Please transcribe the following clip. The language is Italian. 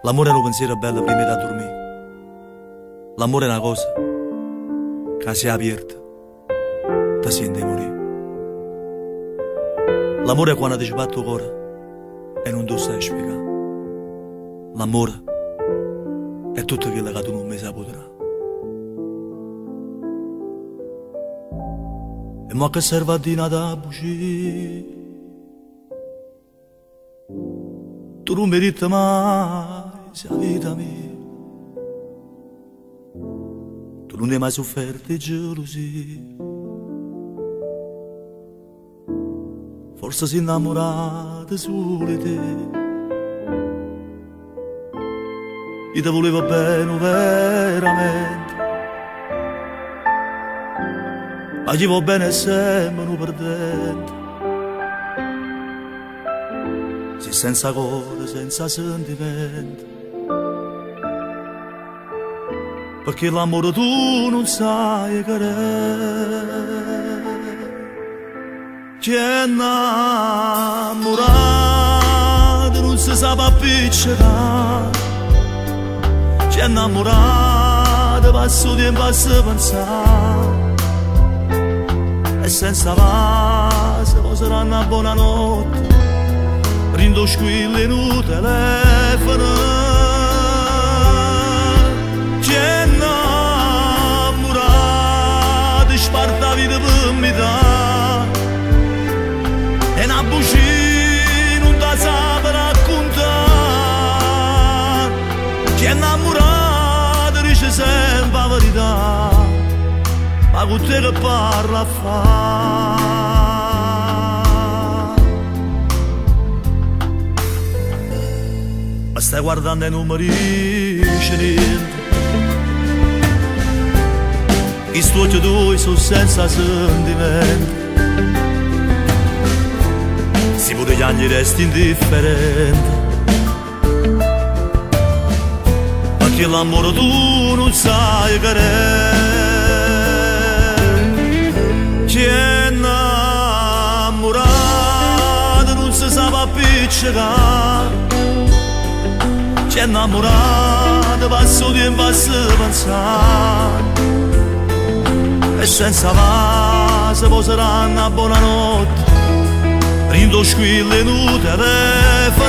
L'amore è un pensiero bello prima di dormire. L'amore è una cosa che si è aperta, ti senti morire. L'amore è quando ti sbatte il cuore e non tu sai spiegare. L'amore è tutto quello che tu non mi sai potere. E ma che serve a dire da bugie? Tu non meriti mai sia vita mia. Tu non hai mai sofferto di gelosia. Forse sei innamorata solo di te. Io ti volevo bene veramente, ma ci va bene sempre un perdente. Sei senza cuore, senza sentimento, perché l'amore tu non sai che è. Chi è innamorato non si sa appiccicare. Chi è innamorato passa il tempo a pensare, e senza base poi sarà una buonanotte, rindo squillo in un telefono. Chi è innamorato sparta la vita per metà, e una bugia non ti sa raccontare. Chi è innamorato dice sempre la verità, ma con te che parla a fa. Ma stai guardando i numeri niente, i stuocchi tuoi sono senza sentimenti. Si pure gli anni resti indifferenti, perché l'amore tu non sai che è. Chi è innamorato non si sa appiccicare. Chi è innamorato passa il tempo a pensare, e senza base poi sarà una buonanotte, rindo squillo in un telefono.